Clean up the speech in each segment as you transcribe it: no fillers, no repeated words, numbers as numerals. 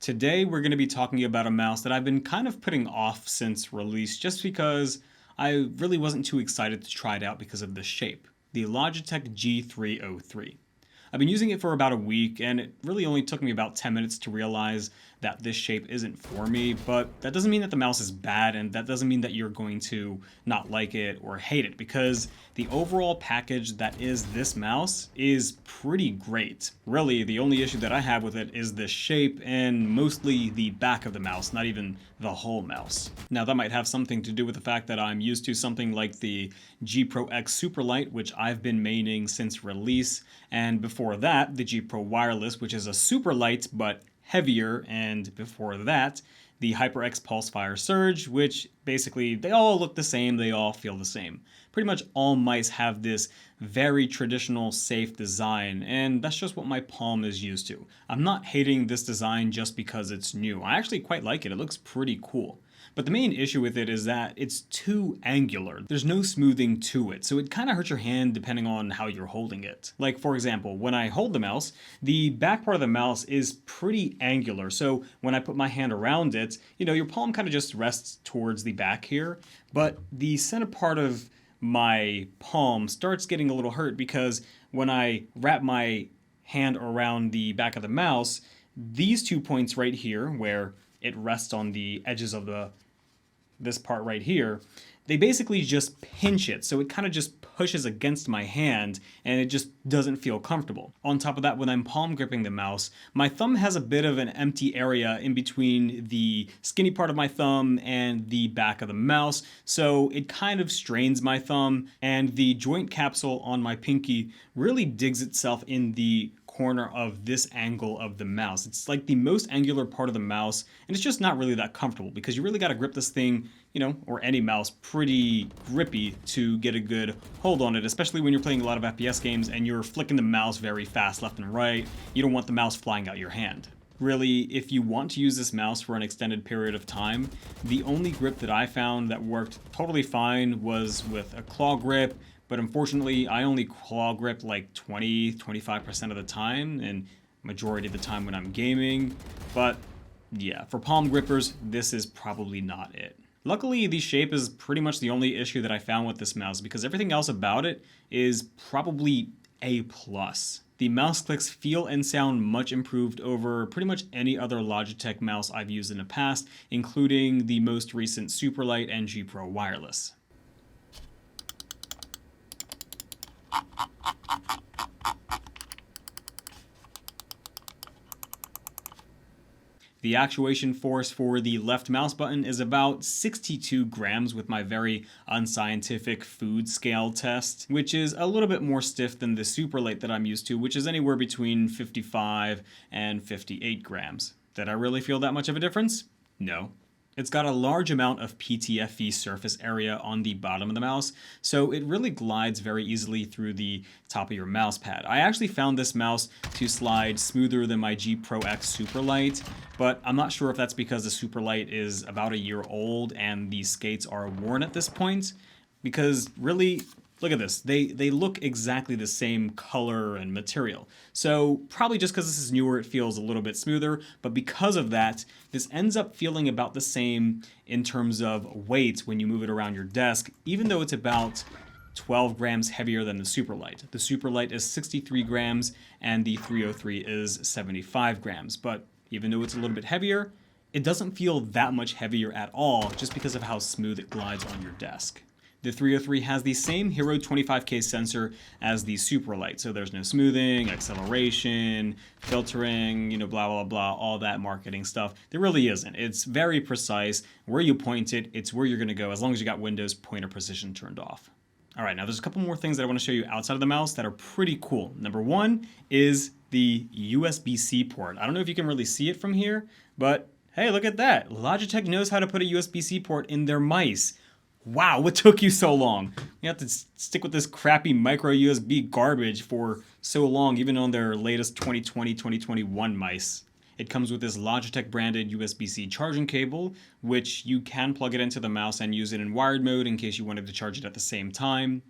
Today we're going to be talking about a mouse that I've been kind of putting off since release just because I really wasn't too excited to try it out because of the shape. The Logitech G303. I've been using it for about a week and it really only took me about 10 minutes to realize that this shape isn't for me, but that doesn't mean that the mouse is bad and that doesn't mean that you're going to not like it or hate it, because the overall package that is this mouse is pretty great. Really, the only issue that I have with it is the shape and mostly the back of the mouse, not even the whole mouse. Now that might have something to do with the fact that I'm used to something like the G Pro X Superlight, which I've been maining since release, and before that, the G Pro Wireless, which is a super light but heavier, and before that, the HyperX Pulsefire Surge, which basically they all look the same, they all feel the same. Pretty much all mice have this very traditional, safe design, and that's just what my palm is used to. I'm not hating this design just because it's new. I actually quite like it. It looks pretty cool. But the main issue with it is that it's too angular. There's no smoothing to it, so it kind of hurts your hand depending on how you're holding it. Like, for example, when I hold the mouse, the back part of the mouse is pretty angular, so when I put my hand around it, your palm kind of just rests towards the back here, but the center part of my palm starts getting a little hurt because when I wrap my hand around the back of the mouse, these 2 points right here, where it rests on the edges of this part right here, they basically just pinch it, so it kind of just pushes against my hand and it just doesn't feel comfortable. On top of that, when I'm palm gripping the mouse, my thumb has a bit of an empty area in between the skinny part of my thumb and the back of the mouse, so it kind of strains my thumb, and the joint capsule on my pinky really digs itself in the corner of this angle of the mouse. It's like the most angular part of the mouse, and it's just not really that comfortable because you really got to grip this thing, or any mouse, pretty grippy to get a good hold on it, especially when you're playing a lot of FPS games and you're flicking the mouse very fast left and right. You don't want the mouse flying out your hand. Really, if you want to use this mouse for an extended period of time, the only grip that I found that worked totally fine was with a claw grip. But unfortunately, I only claw grip like 20-25% of the time, and majority of the time when I'm gaming. But yeah, for palm grippers, this is probably not it. Luckily, the shape is pretty much the only issue that I found with this mouse, because everything else about it is probably A+. The mouse clicks feel and sound much improved over pretty much any other Logitech mouse I've used in the past, including the most recent Superlight and G Pro Wireless. The actuation force for the left mouse button is about 62 grams with my very unscientific food scale test, which is a little bit more stiff than the Superlight that I'm used to, which is anywhere between 55 and 58 grams. Did I really feel that much of a difference? No. It's got a large amount of PTFE surface area on the bottom of the mouse, so it really glides very easily through the top of your mouse pad. I actually found this mouse to slide smoother than my G Pro X Superlight, but I'm not sure if that's because the Superlight is about a year old and the skates are worn at this point, because really, look at this. They look exactly the same color and material. So probably just because this is newer, it feels a little bit smoother. But because of that, this ends up feeling about the same in terms of weight when you move it around your desk, even though it's about 12 grams heavier than the Superlight. The Superlight is 63 grams and the 303 is 75 grams. But even though it's a little bit heavier, it doesn't feel that much heavier at all just because of how smooth it glides on your desk. The 303 has the same Hero 25K sensor as the Superlight, so there's no smoothing, acceleration, filtering, blah, blah, blah, all that marketing stuff. There really isn't. It's very precise. Where you point it, it's where you're going to go, as long as you got Windows pointer precision turned off. All right, now there's a couple more things that I want to show you outside of the mouse that are pretty cool. Number one is the USB-C port. I don't know if you can really see it from here, but hey, look at that. Logitech knows how to put a USB-C port in their mice. Wow, what took you so long? You have to stick with this crappy micro USB garbage for so long, even on their latest 2020-2021 mice. It comes with this Logitech branded USB-C charging cable, which you can plug it into the mouse and use it in wired mode in case you wanted to charge it at the same time.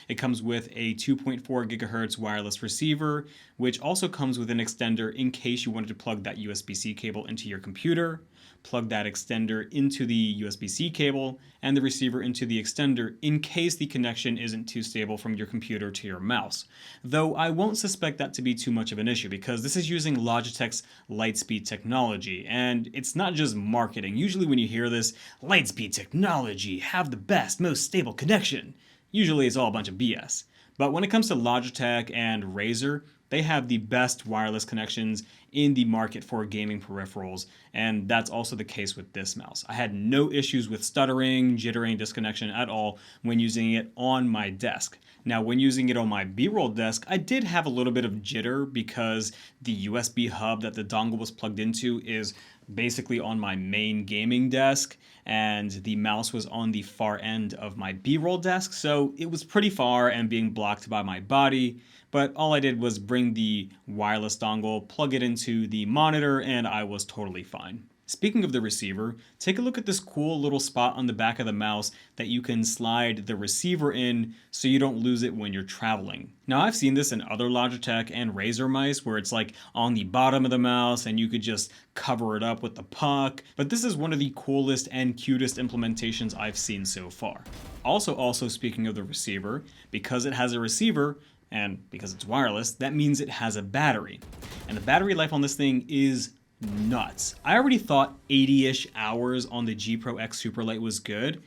It comes with a 2.4 gigahertz wireless receiver, which also comes with an extender in case you wanted to plug that USB-C cable into your computer, plug that extender into the USB-C cable, and the receiver into the extender in case the connection isn't too stable from your computer to your mouse. Though I won't suspect that to be too much of an issue because this is using Logitech's Lightspeed technology, and it's not just marketing. Usually when you hear this, Lightspeed technology, have the best, most stable connection, usually it's all a bunch of BS. But when it comes to Logitech and Razer, they have the best wireless connections in the market for gaming peripherals, and that's also the case with this mouse. I had no issues with stuttering, jittering, disconnection at all when using it on my desk. Now, when using it on my B-roll desk, I did have a little bit of jitter because the USB hub that the dongle was plugged into is basically on my main gaming desk, and the mouse was on the far end of my B-roll desk, so it was pretty far and being blocked by my body. But all I did was bring the wireless dongle, plug it into the monitor, and I was totally fine. Speaking of the receiver, take a look at this cool little spot on the back of the mouse that you can slide the receiver in so you don't lose it when you're traveling. Now, I've seen this in other Logitech and Razer mice where it's like on the bottom of the mouse and you could just cover it up with the puck, but this is one of the coolest and cutest implementations I've seen so far. Also speaking of the receiver, because it has a receiver, and because it's wireless, that means it has a battery. And the battery life on this thing is nuts. I already thought 80-ish hours on the G Pro X Superlight was good,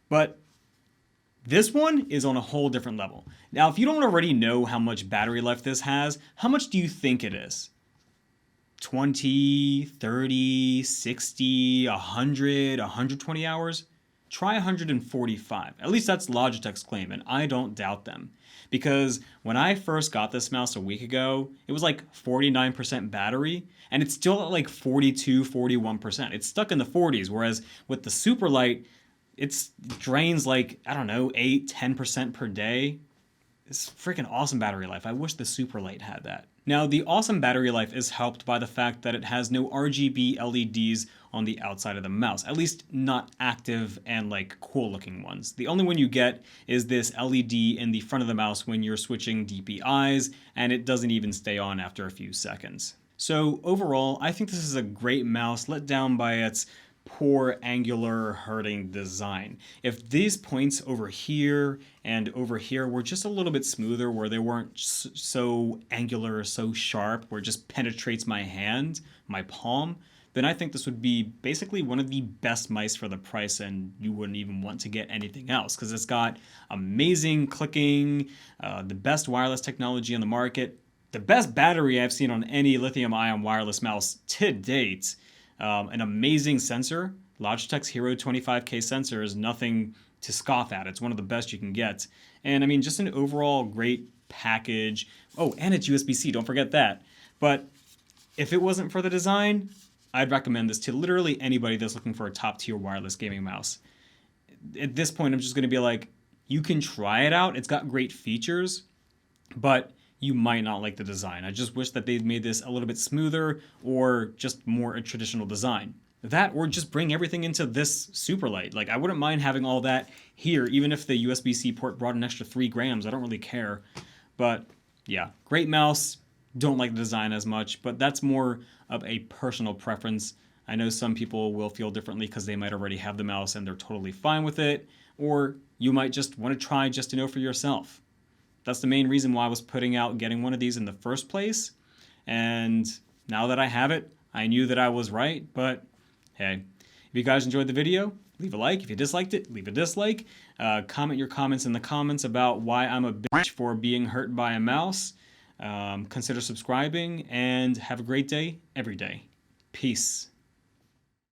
but this one is on a whole different level. Now, if you don't already know how much battery life this has, how much do you think it is? 20, 30, 60, 100, 120 hours? Try 145. At least that's Logitech's claim, and I don't doubt them. Because when I first got this mouse a week ago, it was like 49% battery, and it's still at like 42, 41%. It's stuck in the 40s, whereas with the Superlight, it drains like, I don't know, 8, 10% per day. It's freaking awesome battery life. I wish the Superlight had that. Now, the awesome battery life is helped by the fact that it has no RGB LEDs on the outside of the mouse, at least not active and like cool looking ones. The only one you get is this LED in the front of the mouse when you're switching DPIs, and it doesn't even stay on after a few seconds. So overall, I think this is a great mouse let down by its poor angular hurting design. If these points over here and over here were just a little bit smoother, where they weren't so angular, so sharp, where it just penetrates my hand, my palm, then I think this would be basically one of the best mice for the price, and you wouldn't even want to get anything else because it's got amazing clicking, the best wireless technology on the market, the best battery I've seen on any lithium-ion wireless mouse to date, an amazing sensor. Logitech's Hero 25K sensor is nothing to scoff at. It's one of the best you can get. And I mean, just an overall great package. Oh, and it's USB-C, don't forget that. But if it wasn't for the design, I'd recommend this to literally anybody that's looking for a top-tier wireless gaming mouse. At this point, I'm just going to be like, you can try it out. It's got great features, but you might not like the design. I just wish that they'd made this a little bit smoother or just more a traditional design. That, or just bring everything into this Superlight. Like, I wouldn't mind having all that here, even if the USB-C port brought an extra 3 grams. I don't really care. But yeah, great mouse. Don't like the design as much, but that's more of a personal preference. I know some people will feel differently because they might already have the mouse and they're totally fine with it, or you might just want to try just to know for yourself. That's the main reason why I was putting out getting one of these in the first place, and now that I have it, I knew that I was right. But hey, if you guys enjoyed the video, leave a like. If you disliked it, leave a dislike. Comment your comments in the comments about why I'm a bitch for being hurt by a mouse. Consider subscribing, and have a great day every day. Peace.